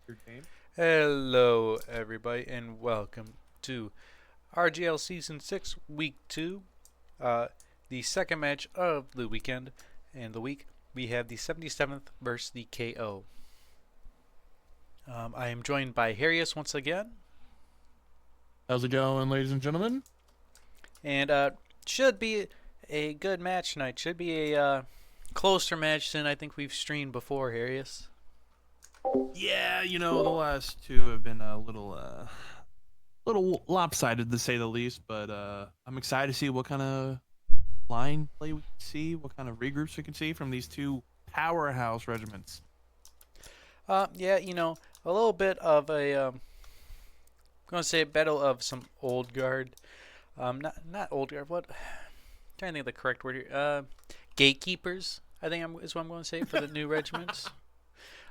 Your game? Hello, everybody, and welcome to RGL Season 6, Week 2, uh, the second match of the weekend and the week. We have the 77th versus the KO. I am joined by Harrius once again, How's it going, ladies and gentlemen? and should be a good match tonight. Should be a closer match than I think we've streamed before, Harrius. Yeah, the last two have been a little lopsided to say the least, but I'm excited to see what kind of line play we can see, what kind of regroups we can see from these two powerhouse regiments. Yeah, a little bit of a, I'm going to say a battle of some old guard. Not old guard. What? Trying to think of the correct word here. Gatekeepers, is what I'm going to say for the new regiments.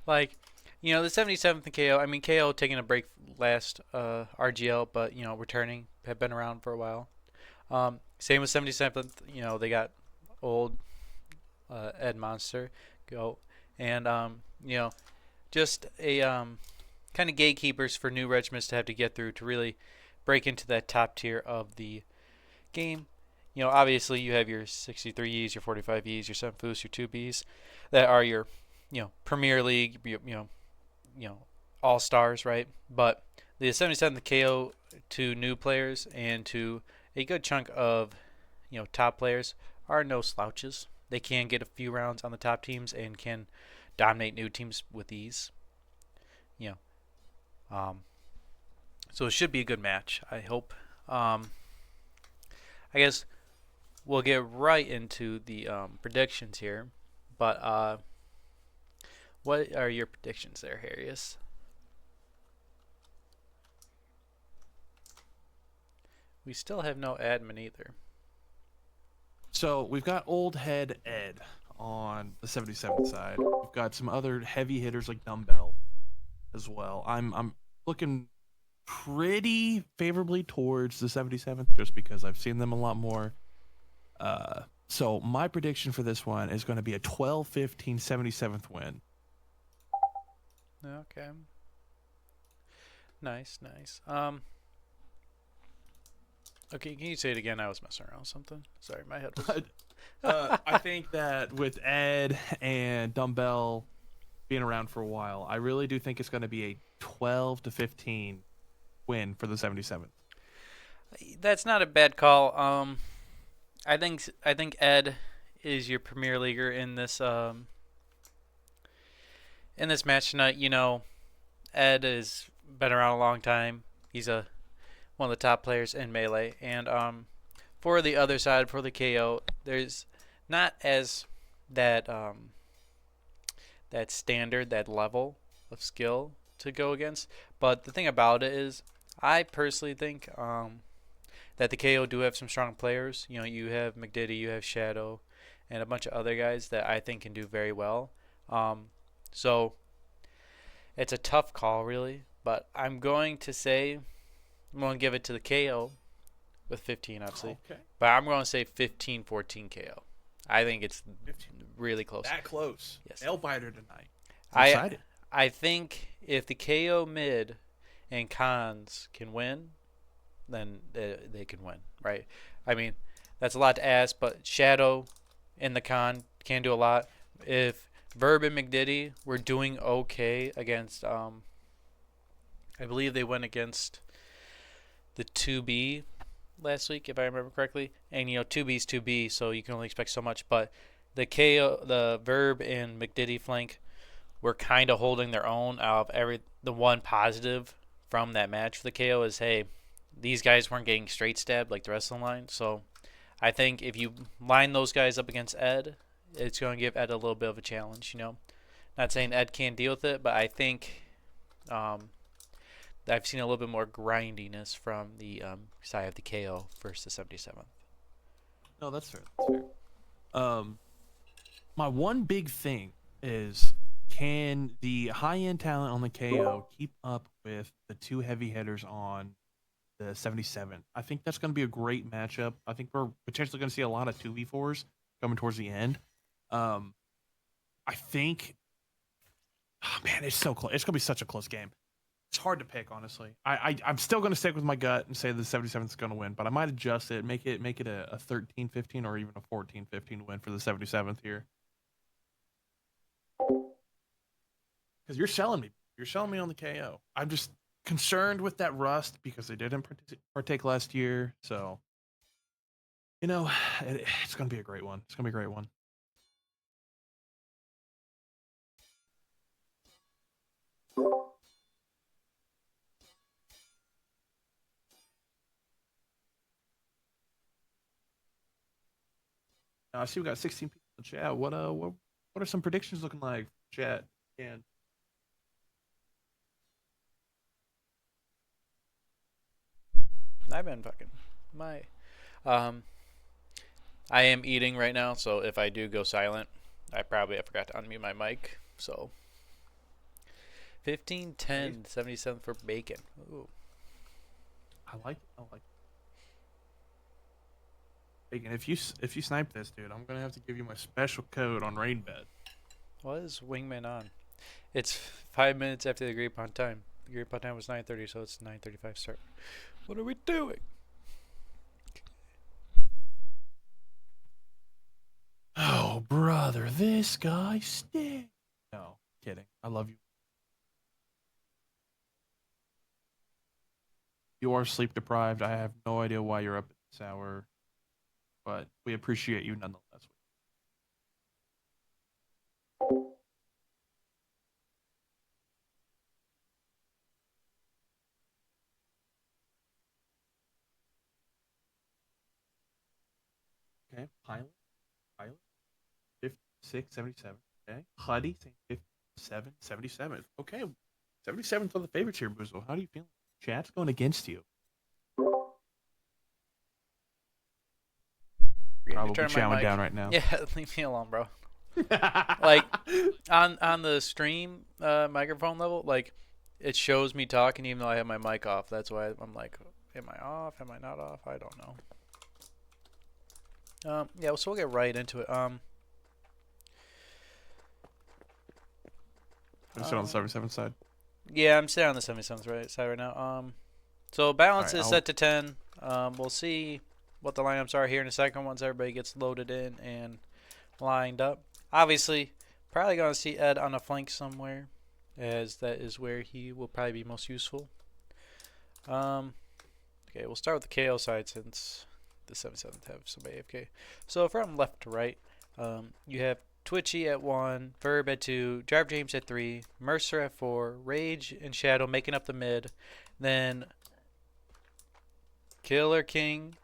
Like, the 77th and KO. I mean, KO taking a break last RGL, but returning, have been around for a while. Same with 77th. They got old Ed Monster go, and just a kind of gatekeepers for new regiments to have to get through to really break into that top tier of the game. Obviously you have your 63Es, your 45Es, your 7 Foos, your 2Bs that are your, Premier League, all stars, right? But the 77th KO to new players and to a good chunk of, top players are no slouches. They can get a few rounds on the top teams and can dominate new teams with ease. You um, so it should be a good match. I hope. I guess we'll get right into the predictions here. But what are your predictions there, Harrius? We still have no admin either. So we've got old head Ed on the 77th side. We've got some other heavy hitters like Dumbbell as well. I'm looking pretty favorably towards the 77th just because I've seen them a lot more. So my prediction for this one is going to be a 12-15 77th win. Okay. Nice, nice. Okay, can you say it again? I was messing around with something. Sorry, my head was. I think that with Ed and Dumbbell being around for a while, I really do think it's going to be a 12-15 win for the 77th. That's not a bad call. I think Ed is your premier leaguer in this match tonight. Ed has been around a long time. He's a one of the top players in melee, and for the other side, for the KO, there's not as that that standard, that level of skill to go against. But the thing about it is, I personally think that the KO do have some strong players. You have McDiddy, you have Shadow, and a bunch of other guys that I think can do very well. So it's a tough call, really. But I'm going to give it to the KO with 15, obviously. Okay. But I'm going to say 15-14 KO. I think it's 15. really close. That close. Yes. Nail biter tonight. I'm I excited. I think if the KO mid and cons can win, then they can win, right? I mean, that's a lot to ask, but Shadow in the con can do a lot. If Verb and McDiddy were doing okay against, I believe they went against the 2B last week, if I remember correctly. And 2B is 2B, so you can only expect so much. But the Verb and McDiddy flank were kind of holding their own. Out of the one positive from that match for the KO is, hey, these guys weren't getting straight stabbed like the rest of the line. So I think if you line those guys up against Ed, it's going to give Ed a little bit of a challenge. Not saying Ed can't deal with it, but I think um, I've seen a little bit more grindiness from the side of the KO versus the 77th. No, that's fair. That's fair. My one big thing is can the high end talent on the KO keep up with the two heavy hitters on the 77? I think that's going to be a great matchup. I think we're potentially going to see a lot of 2v4s coming towards the end. Um, I think, Man, it's so close. It's gonna be such a close game. It's hard to pick, honestly. I'm still gonna stick with my gut and say the 77th is gonna win, but I might adjust it, make it a 13-15 or even a 14-15 win for the 77th here. Because you're selling me. You're selling me on the KO. I'm just concerned with that rust because they didn't partake last year. So, you know, it's going to be a great one. It's going to be a great one. Now, I see we got 16 people in the chat. What are some predictions looking like, chat? And I've been fucking my I am eating right now, so if I do go silent, I forgot to unmute my mic. So 15-10, 77 for bacon. Ooh. I like it. I like it. Bacon, if you snipe this, dude, I'm gonna have to give you my special code on RainBet. What is Wingman on? It's 5 minutes after the agreed upon time. The agreed upon time was 9:30, so it's 9:35 start. What are we doing? Oh, brother, this guy stinks. No, kidding. I love you. You are sleep deprived. I have no idea why you're up at this hour, but we appreciate you nonetheless. Okay, pilot, 56, 77. Okay, Huddy saying 57, 77. Okay, 77th on the favorites here, Boozle. How do you feel? Chat's going against you. Probably chowing down right now. Yeah, leave me alone, bro. Like on the stream microphone level, like it shows me talking even though I have my mic off. That's why I'm like, am I off? Am I not off? I don't know. Yeah, so we'll get right into it. I'm still on the 77 side. Yeah, I'm sitting on the 77th side right now. So balance is set to 10. We'll see what the lineups are here in a second once everybody gets loaded in and lined up. Obviously, probably going to see Ed on a flank somewhere, as that is where he will probably be most useful. Okay, we'll start with the KO side since the 77th have some AFK. So from left to right, you have Twitchy at 1, Verb at 2, Drive James at 3, Mercer at 4, Rage and Shadow making up the mid, then Killer King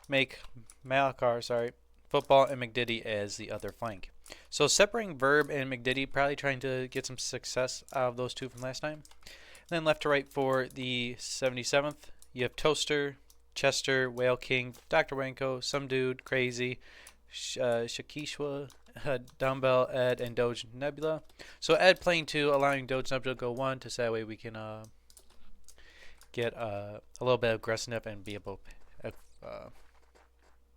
make Malakar, Football and McDiddy as the other flank. So separating Verb and McDiddy, probably trying to get some success out of those two from last time. Then left to right for the 77th, you have Toaster, Chester, Whale King, Dr. Wanko, Some Dude, Crazy, Shakishwa, Dumbbell, Ed, and Doge Nebula. So Ed playing 2, allowing Doge Nebula to go 1, to so that way we can get a little bit of aggressiveness and be able to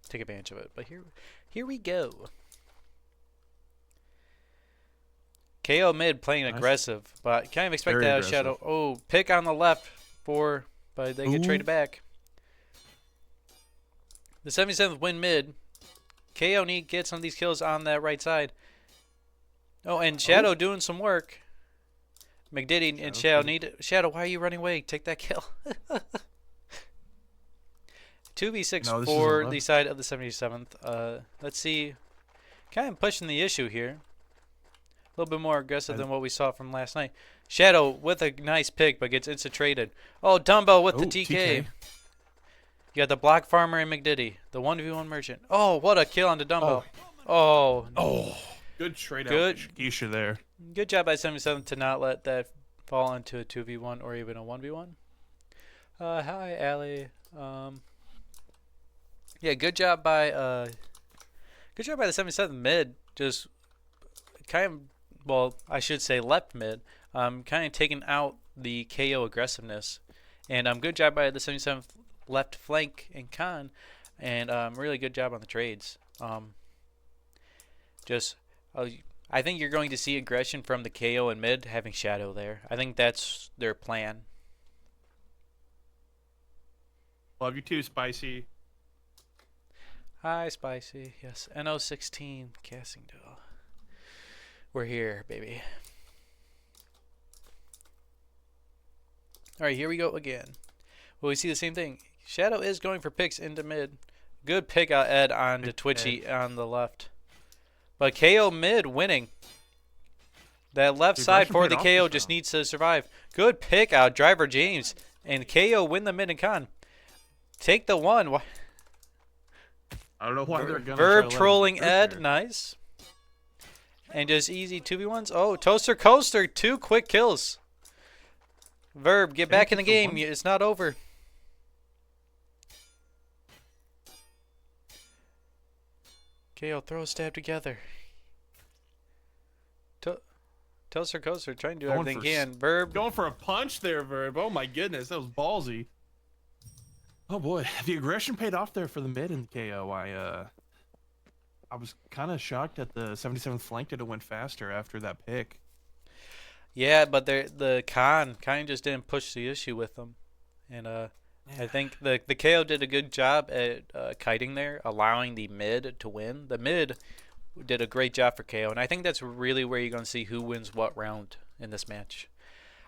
take advantage of it. But here we go. KO mid playing aggressive, but kind of expect that out of Shadow. Oh, pick on the left but they get traded back. The 77th win mid. KO need to get some of these kills on that right side. Oh, and Shadow doing some work. McDiddy and Shadow, why are you running away? Take that kill. 2v6 for the side of the 77th. Let's see. Kind of pushing the issue here. A little bit more aggressive than what we saw from last night. Shadow with a nice pick, but gets insta-traded. Oh, Dumbbell with the TK. You got the Block Farmer and McDiddy. The 1v1 Merchant. Oh, what a kill on the Dumbbell. Oh. Good trade out. Isha there. Good job by 77 to not let that fall into a 2v1 or even a 1v1. Hi, Allie. Yeah, good job by the 77 mid. Just kind of, well, I should say left mid. Kind of taking out the KO aggressiveness, and good job by the 77th left flank and Khan, and really good job on the trades. I think you're going to see aggression from the KO and mid having Shadow there. I think that's their plan. Love you too, Spicy. Hi, Spicy. Yes, NO16 casting duel. We're here, baby. All right, here we go again. Well, we see the same thing. Shadow is going for picks into mid. Good pick out Ed on to Twitchy on the left. But KO mid winning. That left side for the KO just needs to survive. Good pick out Driver James. And KO win the mid and con. Take the one. I don't know why they're gonna Verb trolling Ed. Nice. And just easy 2v1s. Oh, Toaster Coaster. 2 quick kills. Verb, get back in the game. It's not over. KO, throw a stab together. Toaster Coaster trying to do everything he can. Verb. Going for a punch there, Verb. Oh my goodness, that was ballsy. Oh boy, the aggression paid off there for the mid and the KO. I was kind of shocked that the 77th flank didn't went faster after that pick. Yeah, but the con kind of just didn't push the issue with them. And I think the KO did a good job at kiting there, allowing the mid to win. The mid did a great job for KO, and I think that's really where you're going to see who wins what round in this match.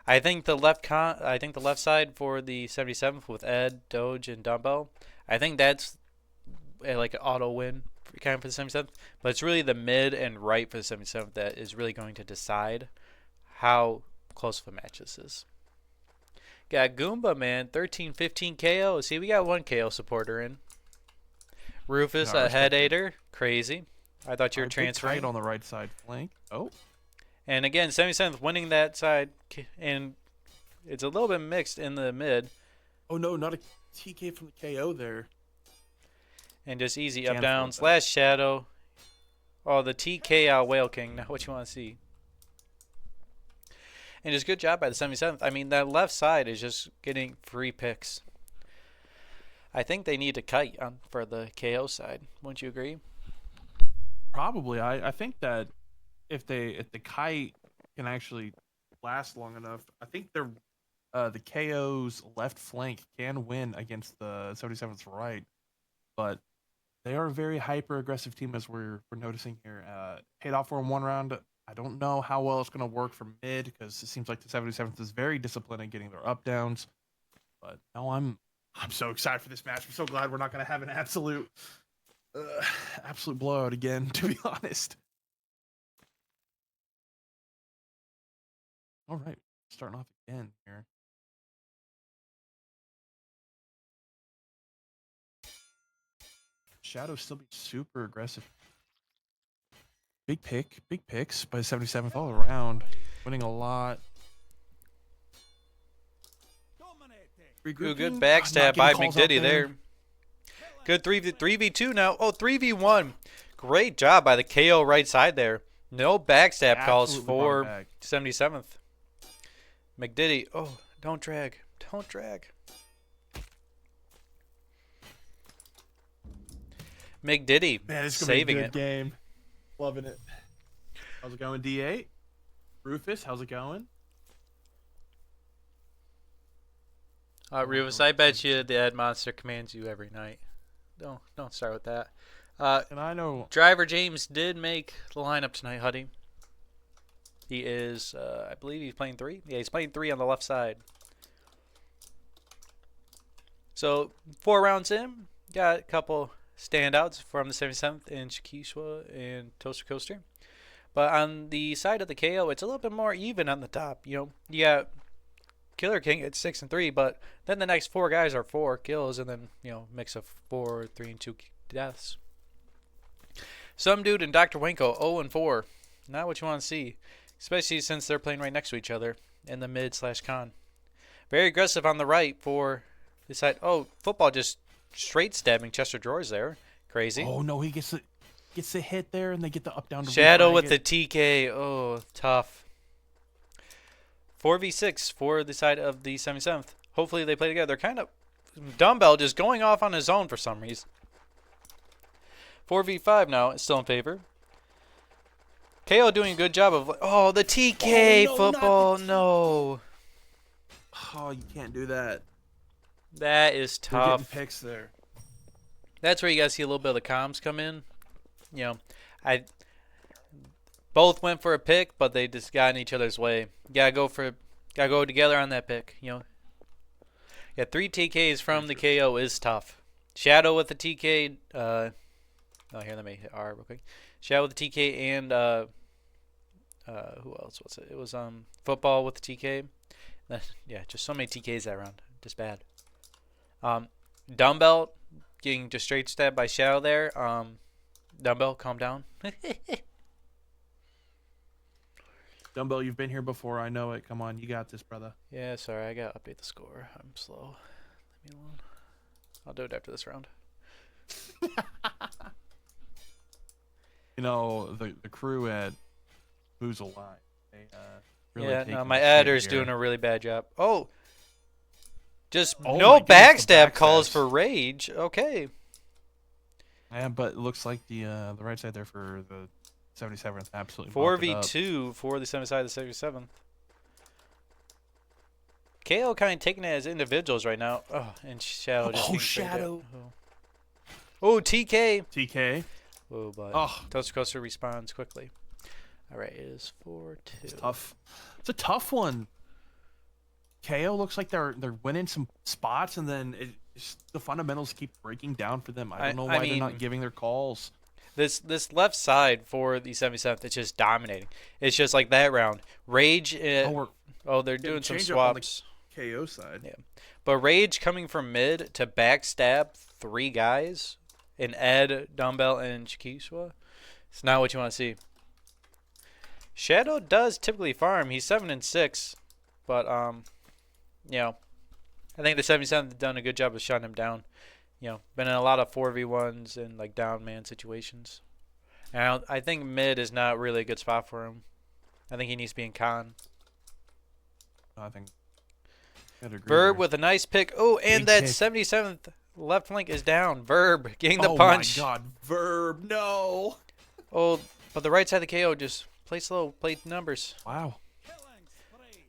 I think the left side for the 77th with Ed, Doge, and Dumbbell, I think that's like an auto win kind of for the 77th. But it's really the mid and right for the 77th that is really going to decide how close of a match this is. Got Goomba, man, 13-15 KO. See, we got one KO supporter in. Rufus, a head aider, crazy. I thought you were transferring on the right side flank. Oh. And again, 77th winning that side, and it's a little bit mixed in the mid. Oh no, not a TK from the KO there. And just easy up down slash shadow. Oh, the TK out Whale King. Now what you want to see? And just good job by the 77th. I mean, that left side is just getting free picks. I think they need to kite on for the KO side. Wouldn't you agree? Probably. I think that if the kite can actually last long enough, I think the KO's left flank can win against the 77th's right. But they are a very hyper aggressive team, as we're noticing here. Paid off for them one round. I don't know how well it's going to work for mid, because it seems like the 77th is very disciplined in getting their up downs. But no, I'm so excited for this match. I'm so glad we're not going to have an absolute blowout again, to be honest. All right, starting off again here. Shadow still be super aggressive. Big picks by 77th all around, winning a lot. Ooh, good backstab by McDiddy there. Good 3v2 now. Oh, 3v1. Great job by the KO right side there. No backstab calls for 77th. McDiddy. Oh, don't drag. Don't drag. McDiddy. Man, it's saving gonna be a good game. Loving it. How's it going, D8? Rufus, how's it going? Rufus, I bet you the Ed Monster commands you every night. Don't start with that. And I know Driver James did make the lineup tonight, Huddy. He is, I believe he's playing 3. Yeah, he's playing 3 on the left side. So 4 rounds in, got a couple standouts from the 77th in Shikishwa and Toaster Coaster. But on the side of the KO, it's a little bit more even on the top. You know, you got Killer King at 6 and 3, but then the next 4 guys are 4 kills, and then, you know, mix of 4, 3, and 2 deaths. Some dude and Dr. Winko 0 and 4. Not what you want to see, especially since they're playing right next to each other in the mid/con. Very aggressive on the right for this side. Oh, football just straight stabbing Chester Drawers there. Crazy. Oh no, he gets the hit there, and they get the up down. Shadow with the TK. Oh, tough. 4v6 for the side of the 77th. Hopefully they play together. They're kind of Dumbbell just going off on his own for some reason. 4v5 now. It's still in favor. KO doing a good job of. Oh, the TK Oh, no, not the football. TK. No. Oh, you can't do that. That is They're getting tough. picks there. That's where you guys see a little bit of the comms come in. You know, I both went for a pick, but they just got in each other's way. Gotta go together on that pick. You know, yeah, 3 TKs from the KO is tough. Shadow with the TK. Oh, here, let me hit R real quick. Shadow with the TK and who else was it? It was football with the TK. Yeah, just so many TKs that round. Just bad. Dumbbell getting just straight stabbed by Shadow there. Dumbbell, calm down. Dumbbell, you've been here before. I know it. Come on, you got this, brother. Yeah, sorry, I gotta update the score. I'm slow. Leave me alone. I'll do it after this round. You know, the crew at Boozle Line, they really Yeah, taking no, the my shit editor's here. doing a really bad job. Oh, just Oh no my goodness, the backstab calls backstabs. for rage. Okay. Yeah, but it looks like the right side there for the 77th absolutely mopped it up. 4v2 for the 7 side of the 77th. KO kind of taking it as individuals right now. Oh, and Shadow just being straight Shadow. up. Oh, TK. TK. Oh, but Oh, Toaster Coaster responds quickly. All right, it is 4-2. it's tough. It's a tough one. KO looks like they're winning some spots, and then the fundamentals keep breaking down for them. I don't know why they're not giving their calls. This left side for the 77th, it's just dominating. It's just like that round. Rage. They're doing some swaps. KO side. Yeah, but Rage coming from mid to backstab 3 guys in Ed, Dumbbell, and Chikiswa. It's not what you want to see. Shadow does typically farm. He's 7-6, but you know, I think the 77th have done a good job of shutting him down. You know, been in a lot of 4v1s and like down man situations. And I think mid is not really a good spot for him. I think he needs to be in con. I think. Verb with a nice pick. Oh, and Big that pick. 77th left flank is down. Verb getting the punch. Oh my God, Verb, no. Oh, but the right side of the KO just play slow, play numbers. Wow.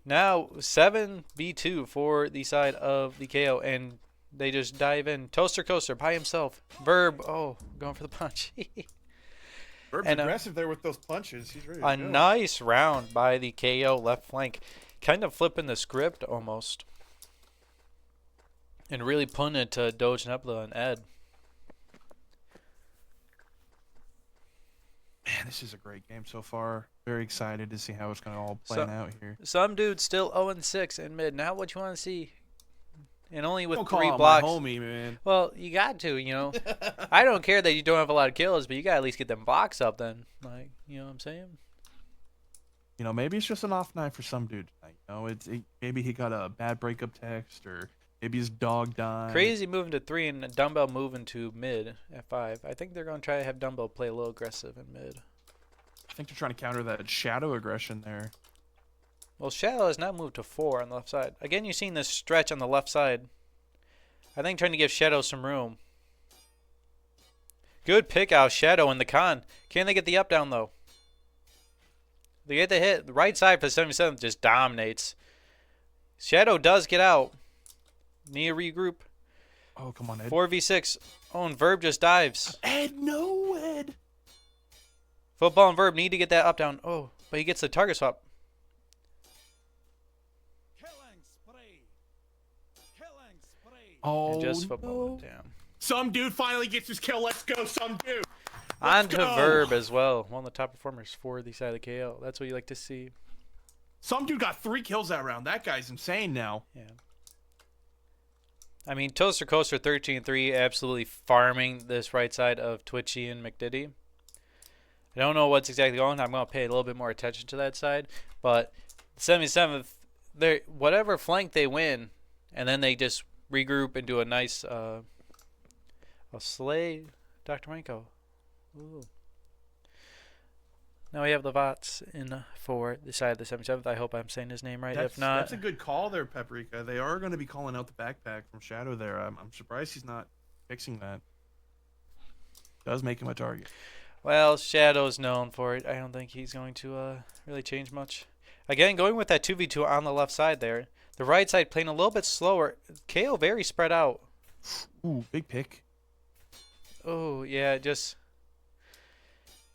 Now 7v2 for the side of the KO, and they just dive in. Toaster Coaster by himself. Verb, going for the punch. Verb's And, aggressive there with those punches. He's ready to A go. nice round by the KO left flank. Kind of flipping the script almost. And really putting it to Doge Nebula and Ed. Man, this is a great game so far. Very excited to see how it's going to all play out here. Some dude still 0-6 in mid. Not what you want to see. And only with Don't 3 call out blocks. my homie, man. Well, you got to, you know. I don't care that you don't have a lot of kills, but you got to at least get them blocks up then. Like, you know what I'm saying? You know, maybe it's just an off night for some dude tonight. You know, maybe he got a bad breakup text, or maybe his dog died. Crazy moving to 3 and Dumbbell moving to mid at 5. I think they're going to try to have Dumbbell play a little aggressive in mid. I think they're trying to counter that shadow aggression there. Well, Shadow has now moved to 4 on the left side. Again, you've seen this stretch on the left side. I think trying to give Shadow some room. Good pick out, Shadow in the con. Can they get the up down though? They get the hit. The right side for the 77th just dominates. Shadow does get out. Need a regroup. Oh, come on, Ed. 4v6. Oh, and Verb just dives. Ed, no, Ed. Football and Verb need to get that up down. Oh, but he gets the target swap. Oh, And just football. no. Damn. Some dude finally gets his kill. Let's go, some dude. On Let's to go. Verb as well. One of the top performers for the side of the KO. That's what you like to see. Some dude got 3 kills that round. That guy's insane now. Yeah. I mean, Toaster Coaster 13-3 absolutely farming this right side of Twitchy and McDiddy. I don't know what's exactly going on. I'm going to pay a little bit more attention to that side. But 77th, whatever flank they win, and then they just regroup and do a nice slay Dr. Manko. Ooh. Now we have the Vots in for the side of the 77th. I hope I'm saying his name right. If not, that's a good call there, Paprika. They are going to be calling out the backpack from Shadow there. I'm surprised he's not fixing that. Does make him a target. Well, Shadow's known for it. I don't think he's going to really change much. Again, going with that 2v2 on the left side there. The right side playing a little bit slower. KO very spread out. Ooh, big pick. Oh, yeah, just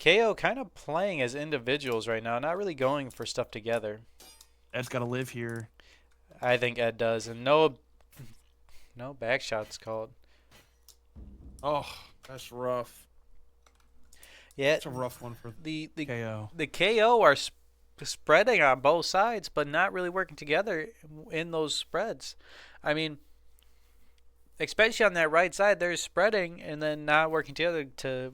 KO kind of playing as individuals right now, not really going for stuff together. Ed's got to live here. I think Ed does, and no back shots called. Oh, that's rough. Yeah, It's a rough one for the KO. the KO are spreading on both sides, but not really working together in those spreads. I mean, especially on that right side, they're spreading and then not working together to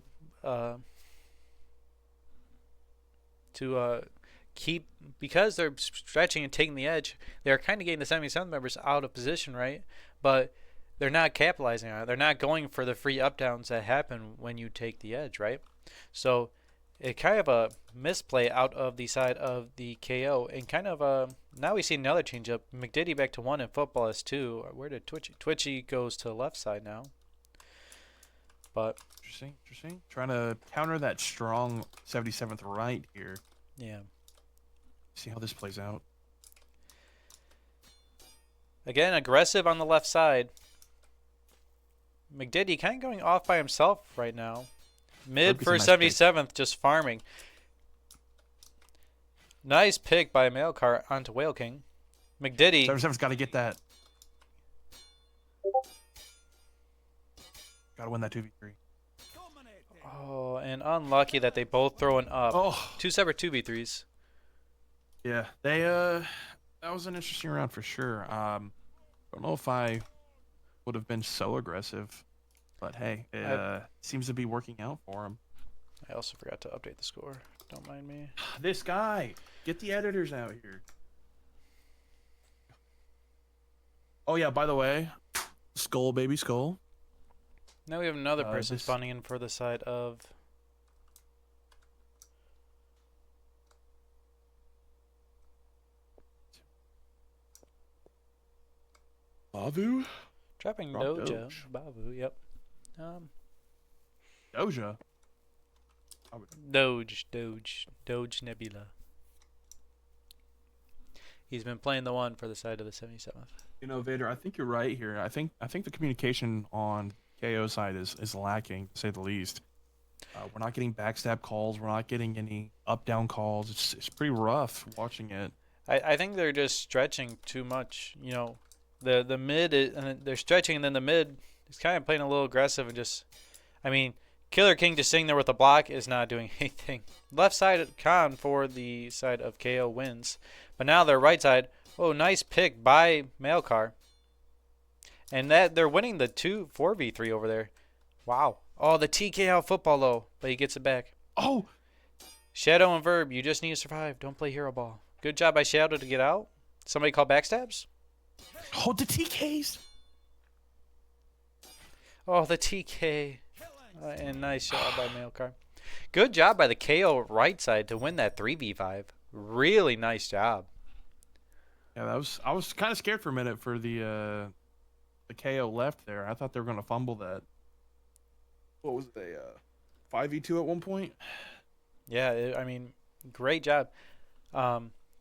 keep, because they're stretching and taking the edge. They're kind of getting the 77 members out of position, right? But they're not capitalizing on it. They're not going for the free up downs that happen when you take the edge, right? So it kind of a misplay out of the side of the KO, and kind of now we see another change up. McDiddy back to 1 and Football is 2. Where did Twitchy goes to the left side now? But Interesting. Trying to counter that strong 77th right here. yeah. See how this plays out. Again, aggressive on the left side. McDiddy kind of going off by himself right now. Mid for Nice 77th, just farming. Nice pick by Mailcar onto Whale King. McDiddy. 77's got to get that. Got to win that 2v3. Oh, and unlucky that they both throw an up. Oh, 2 separate 2v3s. yeah. They that was an interesting round for sure. Don't know if I would have been so aggressive, but hey, it seems to be working out for him. I also forgot to update the score. Don't mind me. This guy, get the editors out here. Oh yeah, by the way, Skull baby Skull. Now we have another person this- spawning in for the side of Bavu? Trapping Drop Doja. Doge. Babu, yep. Doja. Doge Nebula. He's been playing the 1 for the side of the 77th. You know, Vader, I think you're right here. I think the communication on KO side is lacking, to say the least. We're not getting backstab calls. We're not getting any up-down calls. It's pretty rough watching it. I think they're just stretching too much. You know, the mid and they're stretching, and then the mid is kind of playing a little aggressive and just. I mean, Killer King just sitting there with a block is not doing anything. Left side con for the side of KO wins, but now their right side. Oh, nice pick by Mailcar. And that they're winning the 4v3 over there. Wow. Oh, the TKO football low, but he gets it back. Oh, Shadow and Verb, you just need to survive. Don't play hero ball. Good job by Shadow to get out. Somebody call backstabs? hold the TKs. Oh, the TK. And nice job by Mailcar. Good job by the KO right side to win that 3v5. Really nice job. Yeah, I was kind of scared for a minute for the KO left there. I thought they were gonna fumble that. What was it, a 5v2 at one point? Yeah, I mean, great job.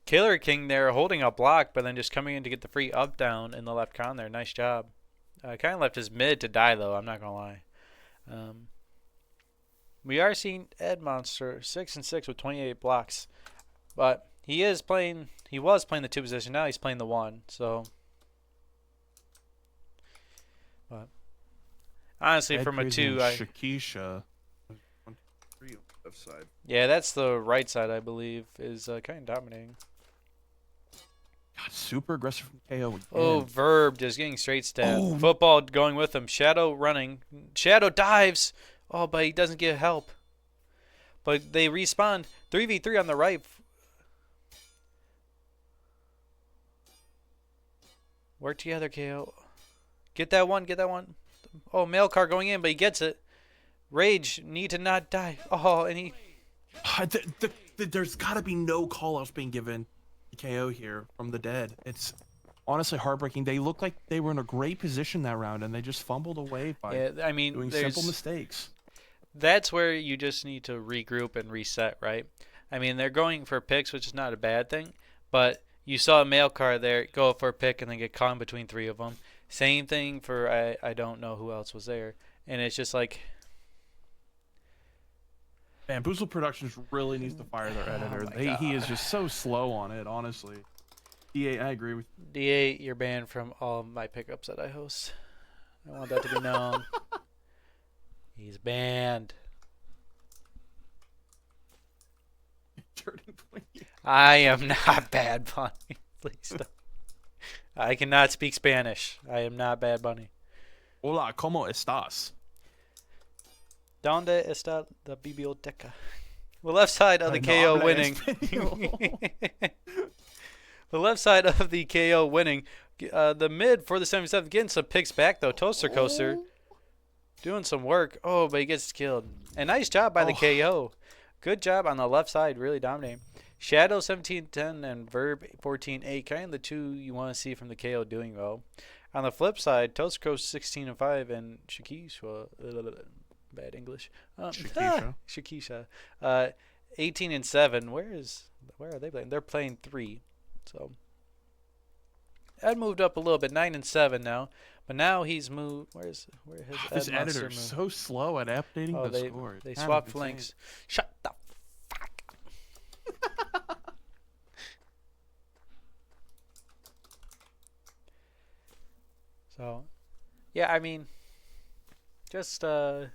Killer King there holding a block, but then just coming in to get the free up down in the left con there. Nice job. Kind of left his mid to die, though. I'm not going to lie. We are seeing Ed Monster 6-6 with 28 blocks. But he was playing the 2 position. Now he's playing the 1. So, but honestly, Ed from a Crazy 2, and Shakisha. 1, 2, 3 on the left side. yeah, that's the right side, I believe, is kind of dominating. God, super aggressive from KO. Again. Oh, Verb just getting straight stab. Oh. Football going with him. Shadow running. Shadow dives. Oh, but he doesn't get help. But they respawn. 3v3 on the right. Work together, KO. Get that one. Get that one. Oh, Mailcar going in, but he gets it. Rage. Need to not die. Oh, and he... There's got to be no call-outs being given to KO here from the dead. It's honestly heartbreaking. They looked like they were in a great position that round, and they just fumbled away by Yeah, I mean, doing simple mistakes. that's where you just need to regroup and reset, right? I mean, they're going for picks, which is not a bad thing, but you saw a mail car there go for a pick and then get caught in between three of them. Same thing for I don't know who else was there, and it's just like, Bamboozle Productions really needs to fire their editor. oh my He is god. just so slow on it, honestly. EA, I agree with D8, you're banned from all of my pickups that I host. I want that to be known. He's banned. Turning point. I am not Bad Bunny. Please don't. I cannot speak Spanish. I am not Bad Bunny. Hola, ¿cómo estás? ¿Dónde está la biblioteca? The left side of the No KO habla winning. español. The left side of the KO winning. The mid for the 77th getting some picks back though. Toaster Coaster doing some work. Oh, but he gets killed. And nice job by the KO. Good job on the left side, really dominating. Shadow 17-10 and Verb 14-8, kind of the two you want to see from the KO doing well. On the flip side, Toaster Coaster 16-5 and Shakisha, bad English. Shakisha, 18-7. Where are they playing? They're playing 3. So Ed moved up a little bit, 9-7 now. But now he's moved. Where his This Ed editor is so slow at updating the scores. They Kind swapped of flanks. insane. Shut the fuck. So, yeah, I mean, just That's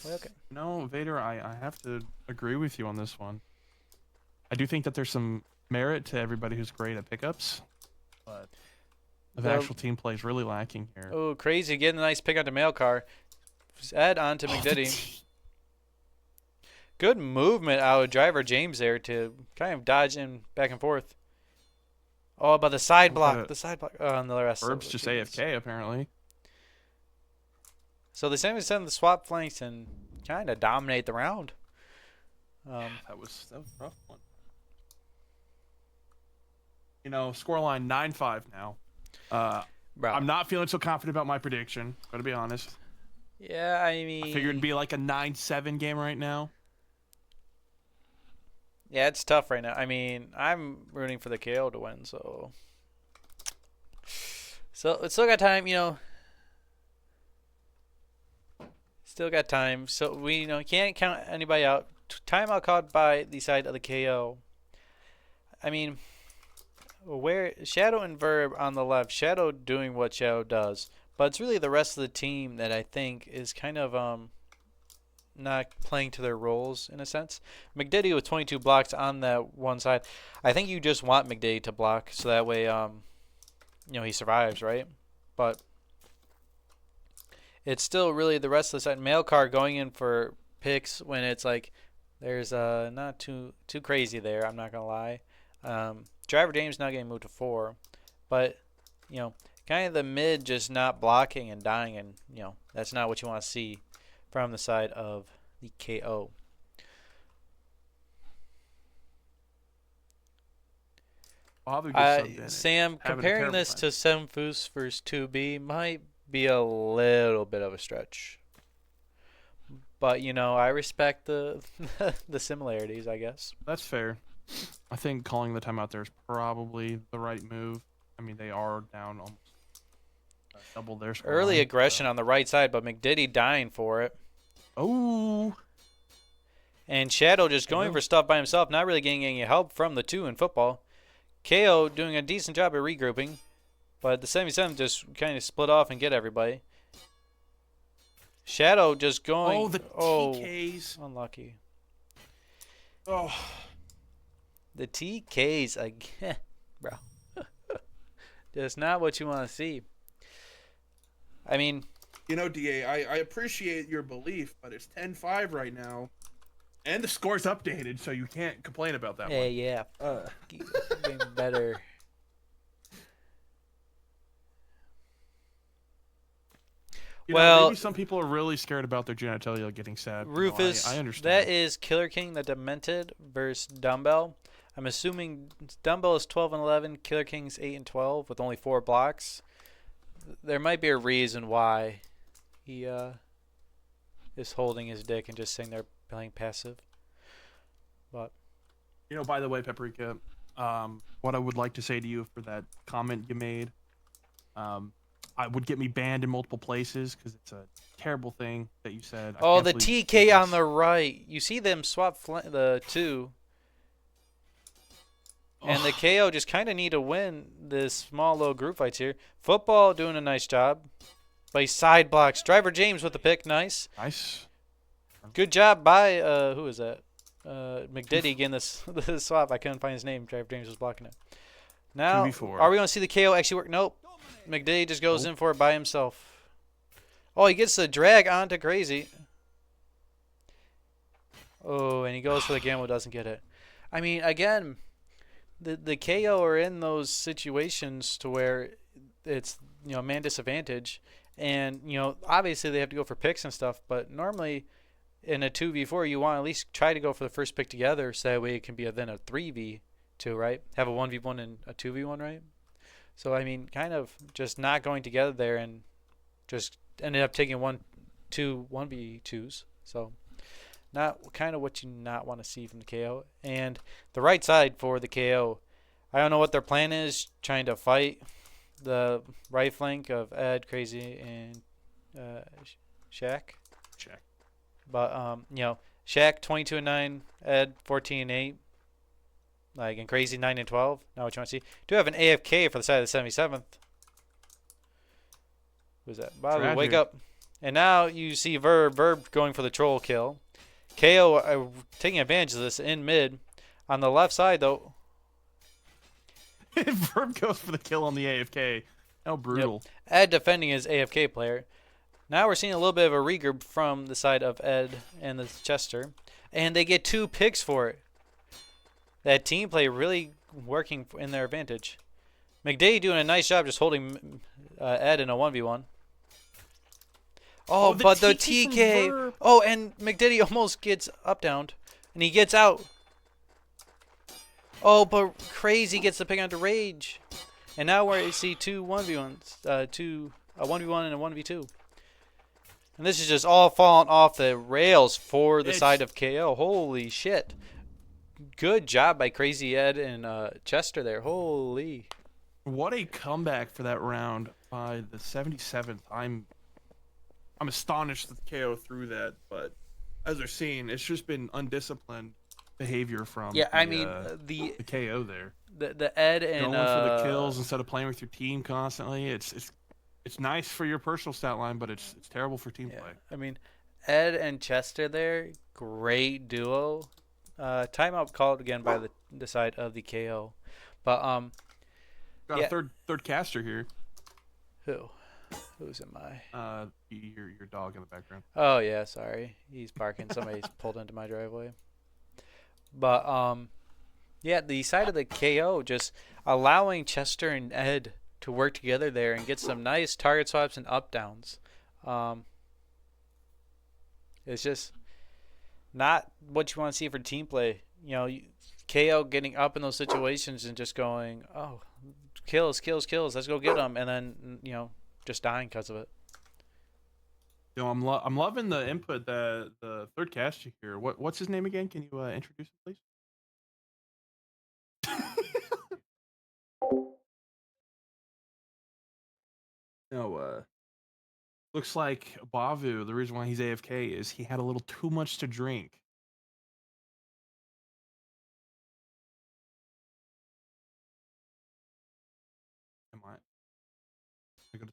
okay. no, Vader. I have to agree with you on this one. I do think that there's some merit to everybody who's great at pickups, but the actual team play is really lacking here. Oh, crazy! Getting a nice pick on the mail car. Ed on to McDiddy. Good movement out of driver James there to kind of dodge him back and forth. Oh, but the side block. The side block on the rest. Verb's just AFK apparently. So the 77 the swap flanks and kind of dominate the round. That was a rough one. You know, scoreline 9-5 now. Bro. I'm not feeling so confident about my prediction. Gotta be honest. Yeah, I mean, I figured it'd be like a 9-7 game right now. yeah, it's tough right now. I mean, I'm rooting for the KO to win, so it's still got time, you know. Still got time, so we can't count anybody out. Timeout called by the side of the KO. I mean, where Shadow and Verb on the left, Shadow doing what Shadow does, but it's really the rest of the team that I think is kind of not playing to their roles in a sense. McDiddy with 22 blocks on that one side. I think you just want McDiddy to block so that way he survives, right? But it's still really the rest of the side. Mail car going in for picks when it's like there's not too crazy there. I'm not gonna lie. Driver James not getting moved to 4, but kind of the mid just not blocking and dying, and that's not what you want to see from the side of the KO. Sam, comparing this to 7 Foos versus 2B might be a little bit of a stretch. But, I respect the the similarities, I guess. That's fair. I think calling the timeout there is probably the right move. I mean, they are down almost double their score. Early aggression on the right side, but McDiddy dying for it. Oh. And Shadow just going for stuff by himself, not really getting any help from the 2 in football. KO doing a decent job at regrouping, but the 77 just kind of split off and get everybody. Shadow just going. Oh, the TKs. Unlucky. Oh. The TKs again, bro. Just not what you want to see. I mean, DA, I appreciate your belief, but it's 10-5 right now. And the score's updated, so you can't complain about that one. Yeah. Getting better. Maybe some people are really scared about their genitalia getting sad. Rufus, I understand. that is Killer King the Demented versus Dumbbell. I'm assuming Dumbbell is 12-11, Killer King's 8-12 with only 4 blocks. There might be a reason why he is just holding his dick and just sitting there playing passive. But By the way, Paprika, what I would like to say to you for that comment you made, I would get me banned in multiple places because it's a terrible thing that you said. I oh, can't the believe you TK did on this. the right. You see them swap the two. And the KO just kind of need to win this small little group fights here. Football doing a nice job. By side blocks. Driver James with the pick. Nice. Nice. Good job by, who is that? McDiddy getting this swap. I couldn't find his name. Driver James was blocking it. Now, 2v4. are we going to see the KO actually work? Nope. McDiddy just goes in for it by himself. Oh, he gets the drag onto Crazy. Oh, and he goes for the gamble, doesn't get it. I mean, again, the KO are in those situations to where it's, man disadvantage. And, obviously they have to go for picks and stuff, but normally in a 2v4, you want to at least try to go for the first pick together so that way it can be then a 3v2, right? Have a 1v1 and a 2v1, right? So, I mean, kind of just not going together there and just ended up taking 1v2s. So, not kind of what you not want to see from the KO. And the right side for the KO, I don't know what their plan is, trying to fight the right flank of Ed, Crazy, and Shaq. But, Shaq 22-9, Ed 14-8. And Crazy 9-12. Now what you want to see? Do have an AFK for the side of the 77th. Who's that? Bobby, wake up. And now you see Verb going for the troll kill. KO taking advantage of this in mid. On the left side, though. Verb goes for the kill on the AFK. How brutal. Yep. Ed defending his AFK player. Now we're seeing a little bit of a regroup from the side of Ed and the Chester. And they get 2 picks for it. That team play really working in their advantage. McDay doing a nice job just holding Ed in a 1v1. Oh, but the TK. Oh, and McDiddy almost gets up-downed. And he gets out. Oh, but Crazy gets the pick onto Rage. And now we see 2 1v1s. A 1v1 and a 1v2. And this is just all falling off the rails for the side of KO. Holy shit. Good job by Crazy Ed and Chester there. Holy. What a comeback for that round by the 77th. I'm astonished that the KO threw that, but as we're seeing, it's just been undisciplined behavior from the KO there. The Ed and going for the kills instead of playing with your team constantly. It's nice for your personal stat line, but it's terrible for team play. I mean, Ed and Chester there, great duo. Timeout called again by the side of the KO, but got a third caster here. Who's in my? Your dog in the background. Oh yeah, sorry, he's barking. Somebody's pulled into my driveway. But the side of the KO just allowing Chester and Ed to work together there and get some nice target swaps and up downs. It's just not what you want to see for team play. KO getting up in those situations and just going, oh, kills, let's go get them, and then just dying because of it. I'm loving the input the third caster here. What's his name again? Can you introduce him, please? No, looks like Bavu, the reason why he's AFK is he had a little too much to drink. Am I go to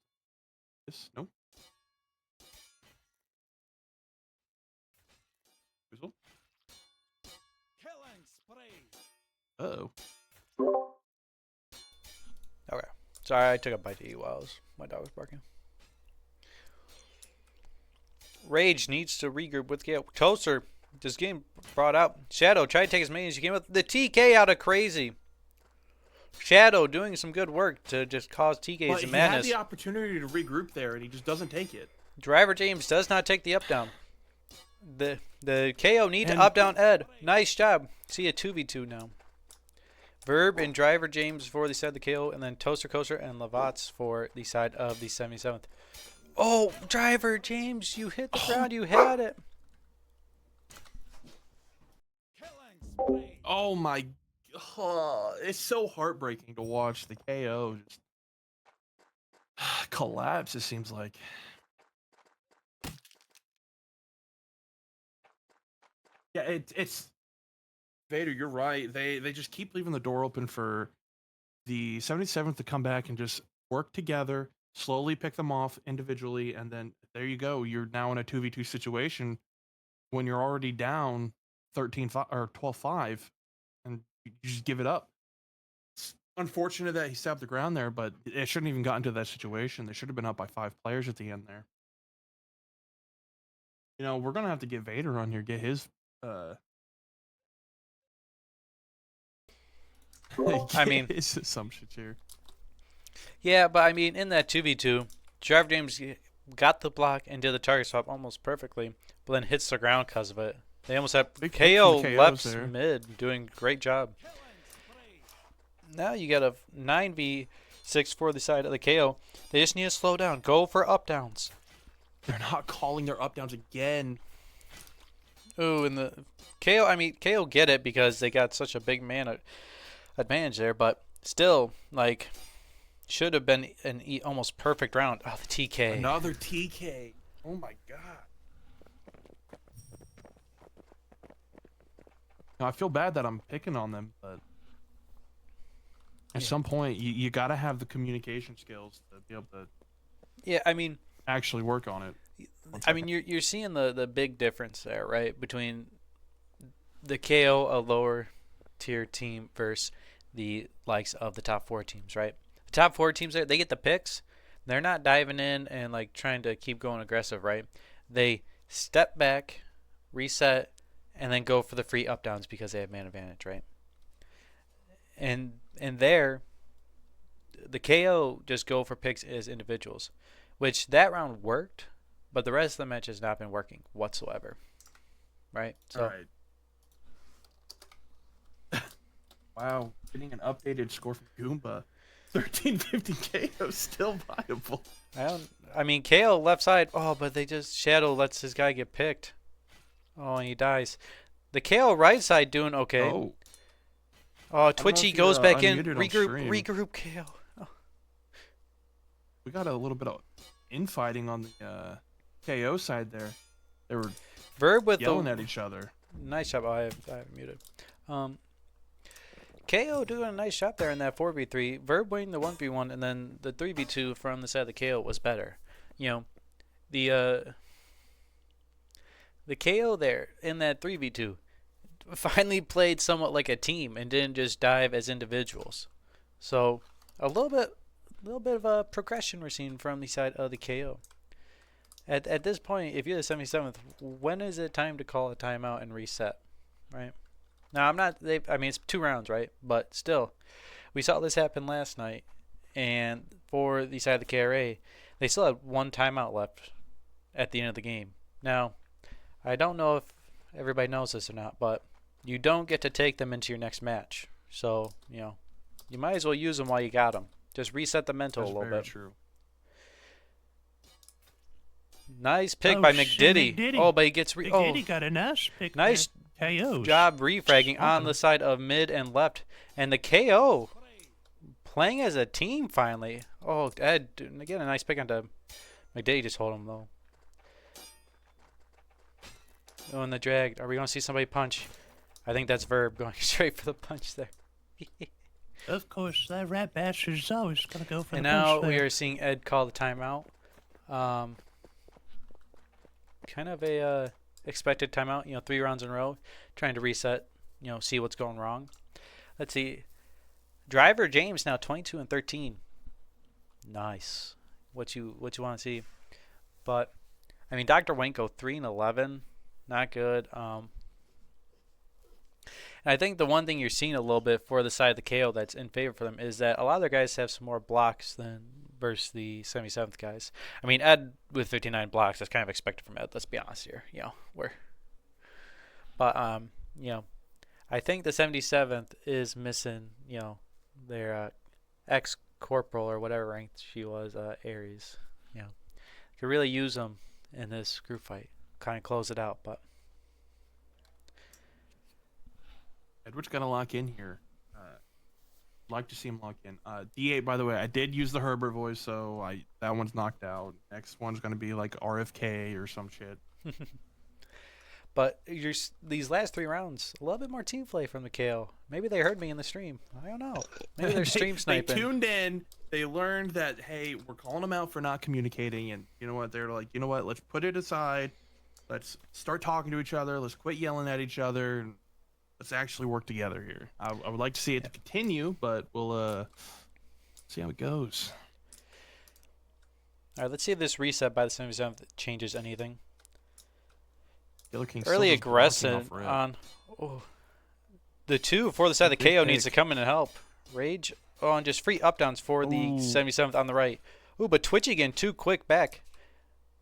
this? No. Whistle. Killing spree. Uh-oh. Okay. Sorry, I took a bite to eat while my dog was barking. Rage needs to regroup with Gale. Toaster just getting brought out. Shadow tried to take as many as you can with the TK out of Crazy. Shadow doing some good work to just cause TKs and madness. He had the opportunity to regroup there, and he just doesn't take it. Driver James does not take the up down. The KO need to up down Ed. Nice job. See a 2v2 now. Verb and Driver James for the side of the KO, and then Toaster Coaster and Lavats for the side of the 77th. Oh, driver James, you hit the Oh, ground. You had it. oh my. It's so heartbreaking to watch the KO just collapse, it seems like. Yeah, it's Vader, you're right. They just keep leaving the door open for the 77th to come back and just work together, slowly pick them off individually, and then there you go. You're now in a 2v2 situation when you're already down 13-5 or 12-5, and you just give it up. It's unfortunate that he stabbed the ground there, but it shouldn't even gotten to that situation. They should have been up by 5 players at the end there. We're gonna have to get Vader on here, get his uh I get mean, his assumptions here. yeah, but I mean, in that 2v2, driver James got the block and did the target swap almost perfectly, but then hits the ground because of it. They almost have Big pick from KO the KOs left there. mid, doing a great job. Now you got a 9v6 for the side of the KO. They just need to slow down. Go for up downs. They're not calling their up downs again. Ooh, and the KO, I mean, KO get it because they got such a big man advantage there, but still, like, should have been an almost perfect round. Oh, the TK. Another TK. Oh my god. I feel bad that I'm picking on them, but at some point you got to have the communication skills to be able to Yeah, I mean, actually work on it. you're seeing the big difference there, right? Between the KO, a lower tier team, versus the likes of the top four teams, right? The top four teams there, they get the picks. They're not diving in and like trying to keep going aggressive, right? They step back, reset, and then go for the free up downs because they have man advantage, right? And there, the KO just go for picks as individuals, which that round worked, but the rest of the match has not been working whatsoever, right? So. All right. Wow, getting an updated score from Goomba. 1350 KO still viable. I mean, KO left side. Oh, but they just Shadow lets his guy get picked. Oh, and he dies. The KO right side doing okay. Oh, Twitchy goes back in. Regroup KO. Oh. We got a little bit of infighting on the KO side there. They were Verb with yelling at each other. Nice job. I have muted. KO doing a nice job there in that 4v3. Verb winning the 1v1, and then the 3v2 from the side of the KO was better. The KO there in that 3v2 finally played somewhat like a team and didn't just dive as individuals. So a little bit of a progression we're seeing from the side of the KO. At this point, if you're the 77th, when is it time to call a timeout and reset, right? Now, I mean, it's 2 rounds, right? But still, we saw this happen last night, and for the side of the KRA, they still had 1 timeout left at the end of the game. Now, I don't know if everybody knows this or not, but you don't get to take them into your next match. So, you might as well use them while you got them. Just reset the mental a little bit. That's very true. Nice pick by McDiddy. Oh, but he gets McDiddy got a nice pick. Nice KOs. job refragging on the side of mid and left. And the KO playing as a team finally. Oh, Ed, again, a nice pick onto McDiddy. Just hold him though. Oh, and the drag. Are we going to see somebody punch? I think that's Verb going straight for the punch there. Of course, that rat bastard is always going to go for and the punch. And now there. we are seeing Ed call the timeout. Kind of a expected timeout. 3 rounds in a row, trying to reset. See what's going wrong. Let's see. Driver James now 22 and 13. Nice. What you want to see? But I mean, Dr. Wenko 3 and 11, not good. And I think the one thing you're seeing a little bit for the side of the KO that's in favor for them is that a lot of their guys have some more blocks than versus the 77th guys. I mean, Ed with 59 blocks, that's kind of expected from Ed. Let's be honest here. But I think the 77th is missing, their ex-corporal or whatever rank she was, Aries. Could really use them in this group fight. Kind of close it out, but Edward's got to lock in here. Like to see him lock in. D8, by the way, I did use the Herbert voice, so that one's knocked out. Next one's gonna be like RFK or some shit. But these last 3 rounds, a little bit more team play from the KO. Maybe they heard me in the stream. I don't know. Maybe they're stream sniping. They tuned in. They learned that, hey, we're calling them out for not communicating, and you know what? They're like, you know what? Let's put it aside. Let's start talking to each other. Let's quit yelling at each other. And let's actually work together here. I would like to see it continue, but we'll see how it goes. All right, let's see if this reset by the 77th changes anything. Killer King Early still just blocking aggressive off red. on the 2 for the side of the Big KO pick. needs to come in and help. Rage. Oh, and just free up downs for the Ooh. 77th on the right. Ooh, but Twitchy again, too quick back.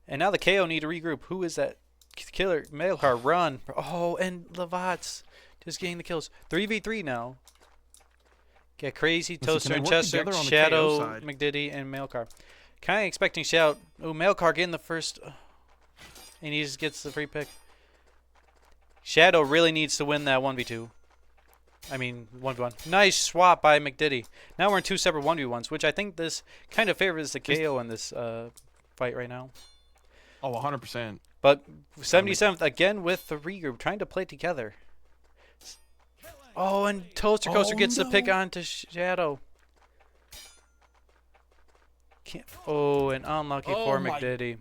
And now the KO need to regroup. Who is that? Killer. Mailcar, run. Oh, and Lavats just getting the kills. 3v3 now. Get Crazy, Listen, Toaster, can they and work Chester, together on the Shadow, KO side? McDiddy, and Mailcar. Kind of expecting Shout. Oh, Mailcar getting the first. And he just gets the free pick. Shadow really needs to win that 1v2. I mean, 1v1. Nice swap by McDiddy. Now we're in 2 separate 1v1s, which I think this kind of favors the KO in this fight right now. Oh, 100%. But 77th again with the regroup, trying to play together. Oh, and Toaster Coaster gets the pick onto Shadow. Oh, and unlucky for my- McDiddy.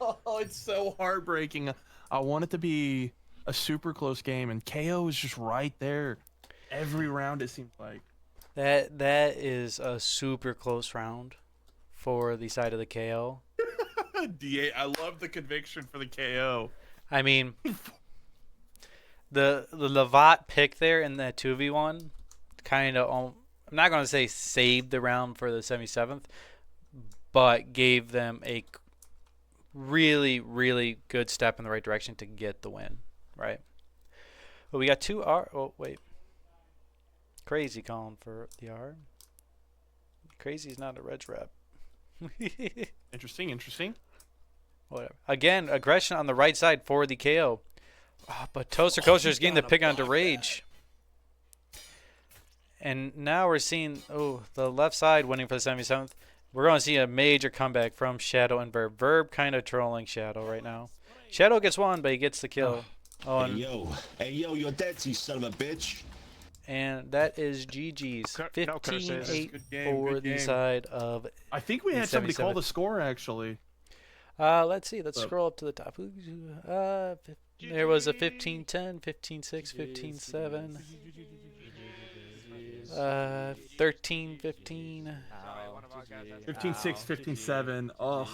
Oh, it's so heartbreaking. I want it to be a super close game, and KO is just right there. Every round, it seems like. That is a super close round for the side of the KO. D8, I love the conviction for the KO. I mean, the Lavat pick there in that 2v1 kind of, I'm not going to say saved the round for the 77th, but gave them a really, really good step in the right direction to get the win, right? But we got 2 R. Oh, wait. Crazy calling for the R. Crazy's not a reg rep. Interesting. Whatever. Again, aggression on the right side for the KO. Oh, but Toaster Coaster is getting the pick onto Rage. And now we're seeing, the left side winning for the 77th. We're going to see a major comeback from Shadow and Verb. Verb kind of trolling Shadow right now. Shadow gets one, but he gets the kill. Oh, and, Hey yo, you're dead, you son of a bitch. and that is GG's. No curses. 15-8 Good game, for good the game. side of. I think we had somebody call the score, actually. Let's see. Let's scroll up to the top. There was a 15-10, 15-6, 15-7, 13-15. 15-6, 15-7. Oh,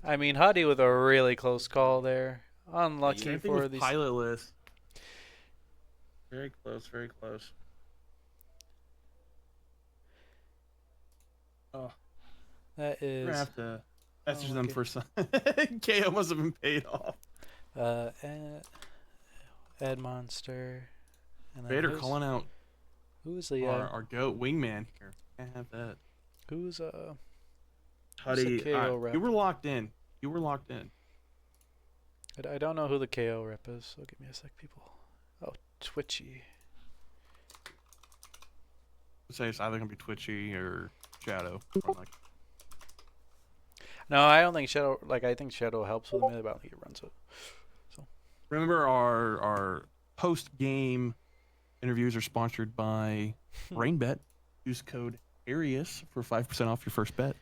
I mean, Huddy with a really close call there. Unlucky same thing for with these. pilot list. Very close, very close. Oh, That we're gonna is have to message Oh, them okay. for some. KO must have been paid off. Ed Monster. And then Vader calling out Who's the our goat wingman here. Can't have that. who's Huddy, KO rep? you were locked in. You were locked in. I don't know who the KO rep is, so give me a sec, people. Oh, Twitchy. I'd say it's either gonna be Twitchy or Shadow. Or like, No, I don't think Shadow. I think Shadow helps with him, but I don't think he runs it. remember our post game interviews are sponsored by RainBet. Use code Arius for 5% off your first bet.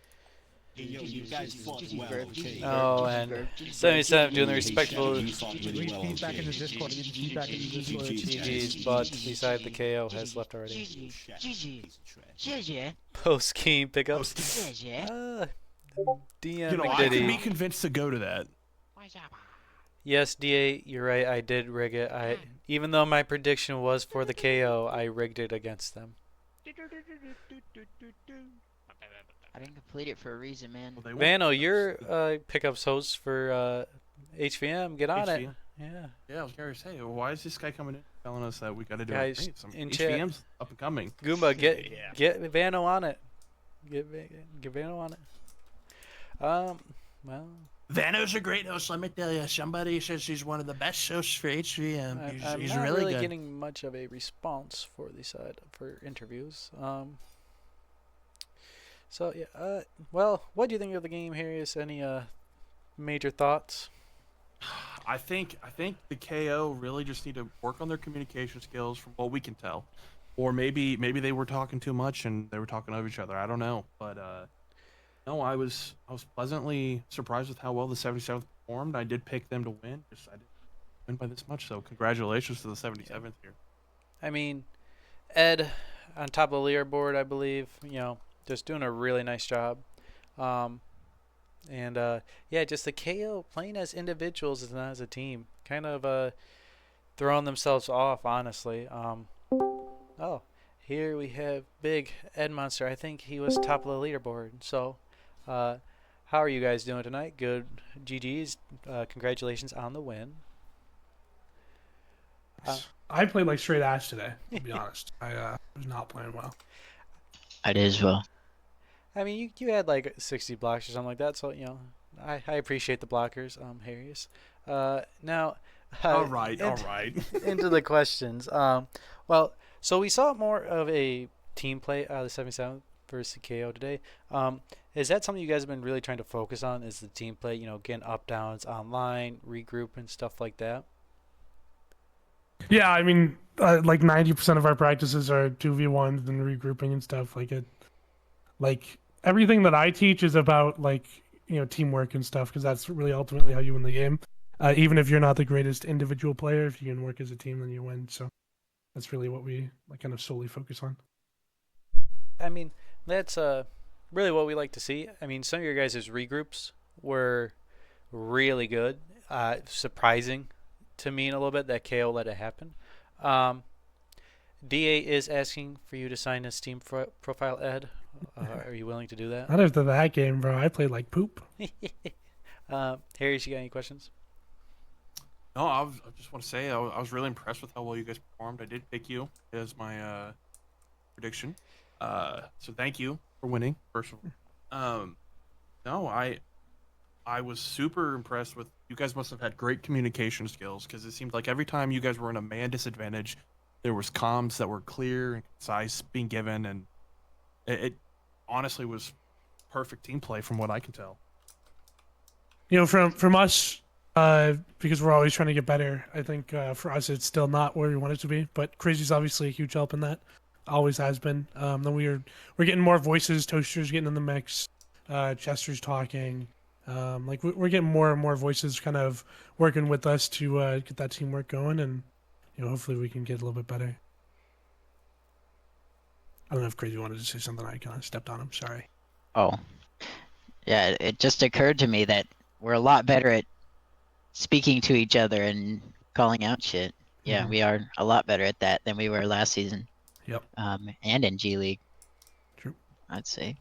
Hey yo, you guys fought well, okay? Oh, and 77 doing the respectful You fought really well, Feedback in the okay? Discord. Feedback in the Discord. GGs, but beside the KO has left already. 谢谢 Post game pickups. 谢谢， DM You know, I could be McDiddy. convinced to go to that. 换一下吧。 Yes, DA, you're right. I did rig it. Even though my prediction was for the KO, I rigged it against them. I didn't complete it for a reason, man. Well, they won't- Vano, you're pickups host for HVM. Get on it. HVM? Yeah. Yeah, I was gonna say, why is this guy coming in telling us that we got to do Guys, it? Some in chat- HVM's up and coming. Goomba, get Vano on it. Get Vano on it. Well, Vano's a great host, let me tell you. Somebody says he's one of the best hosts for HVM. I'm He's not really really good. getting much of a response for the side for interviews. So yeah. Well, what do you think of the game, Harris? Any major thoughts? I think the KO really just need to work on their communication skills, from what we can tell, or maybe they were talking too much and they were talking over each other. I don't know, but no, I was pleasantly surprised with how well the 77th performed. I did pick them to win, just I didn't win by this much. So congratulations to the 77th here. I mean, Ed on top of the leaderboard, I believe. Just doing a really nice job. And yeah, just the KO playing as individuals and not as a team, kind of throwing themselves off, honestly. Oh, here we have Big Ed Monster. I think he was top of the leaderboard. So, how are you guys doing tonight? Good. GG's. Congratulations on the win. I played like straight ass today, to be honest. I was not playing well. I did as well. I mean, you had like 60 blocks or something like that, so I appreciate the blockers, Harrius. Now, All right. into the questions. Well, so we saw more of a team play out of the 77th versus KO today. Is that something you guys have been really trying to focus on? Is the team play, getting up downs online, regroup and stuff like that? Yeah, I mean, like 90% of our practices are 2v1s and regrouping and stuff. Like everything that I teach is about teamwork and stuff, because that's really ultimately how you win the game. Even if you're not the greatest individual player, if you can work as a team, then you win. So that's really what we kind of solely focus on. I mean, that's really what we like to see. I mean, some of your guys' regroups were really good, surprising to me in a little bit that KO let it happen. DA is asking for you to sign his Steam profile, Ed. Are you willing to do that? Not after that game, bro. I played like poop. Harris, you got any questions? No, I just want to say I was really impressed with how well you guys performed. I did pick you as my prediction. So thank you for winning, first of all. No, I was super impressed with you guys. Must have had great communication skills, because it seemed like every time you guys were in a man disadvantage, there was comms that were clear and concise being given, and it honestly was perfect team play from what I can tell. From us, because we're always trying to get better. I think for us, it's still not where we want it to be, but Crazy's obviously a huge help in that. Always has been. Then we're getting more voices. Toaster's getting in the mix. Chester's talking. We're getting more and more voices kind of working with us to get that teamwork going, and hopefully we can get a little bit better. I don't know if Crazy wanted to say something. I kind of stepped on him. Sorry. Oh. Yeah, it just occurred to me that we're a lot better at speaking to each other and calling out shit. Yeah, we are a lot better at that than we were last season. Yep. And in G League. True. I'd say.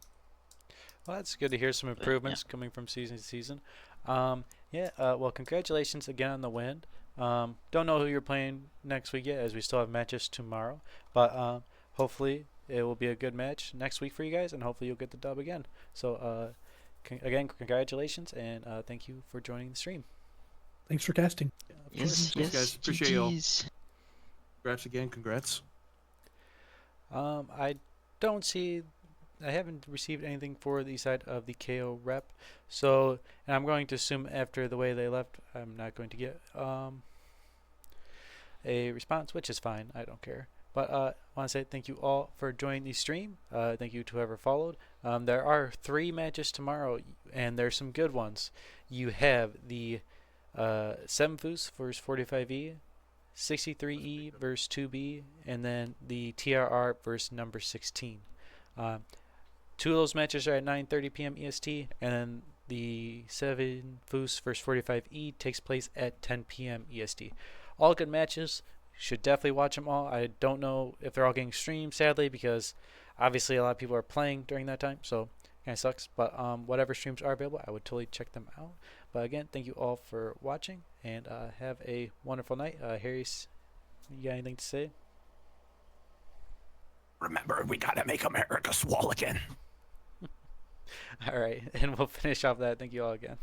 Well, that's good to hear some improvements coming from season to season. Well, congratulations again on the win. Don't know who you're playing next week yet, as we still have matches tomorrow. But hopefully it will be a good match next week for you guys, and hopefully you'll get the dub again. So, again, congratulations, and thank you for joining the stream. Thanks for casting. Yes, Thanks, guys. Appreciate y'all. GGs. Congrats again. Congrats. I haven't received anything for the side of the KO rep, so, and I'm going to assume after the way they left, I'm not going to get a response, which is fine. I don't care. But I want to say thank you all for joining the stream. Thank you to whoever followed. There are 3 matches tomorrow, and there's some good ones. You have the 7 Foos versus 45E, 63E versus 2B, and then the TRR versus number 16. 2 of those matches are at 9:30 p.m. EST, and then the 7 Foos versus 45E takes place at 10 p.m. EST. All good matches. Should definitely watch them all. I don't know if they're all getting streamed, sadly, because obviously a lot of people are playing during that time, so kind of sucks. But whatever streams are available, I would totally check them out. But again, thank you all for watching, and have a wonderful night. Harry's, you got anything to say? Remember, we gotta make America swole again. All right, and we'll finish off that. Thank you all again.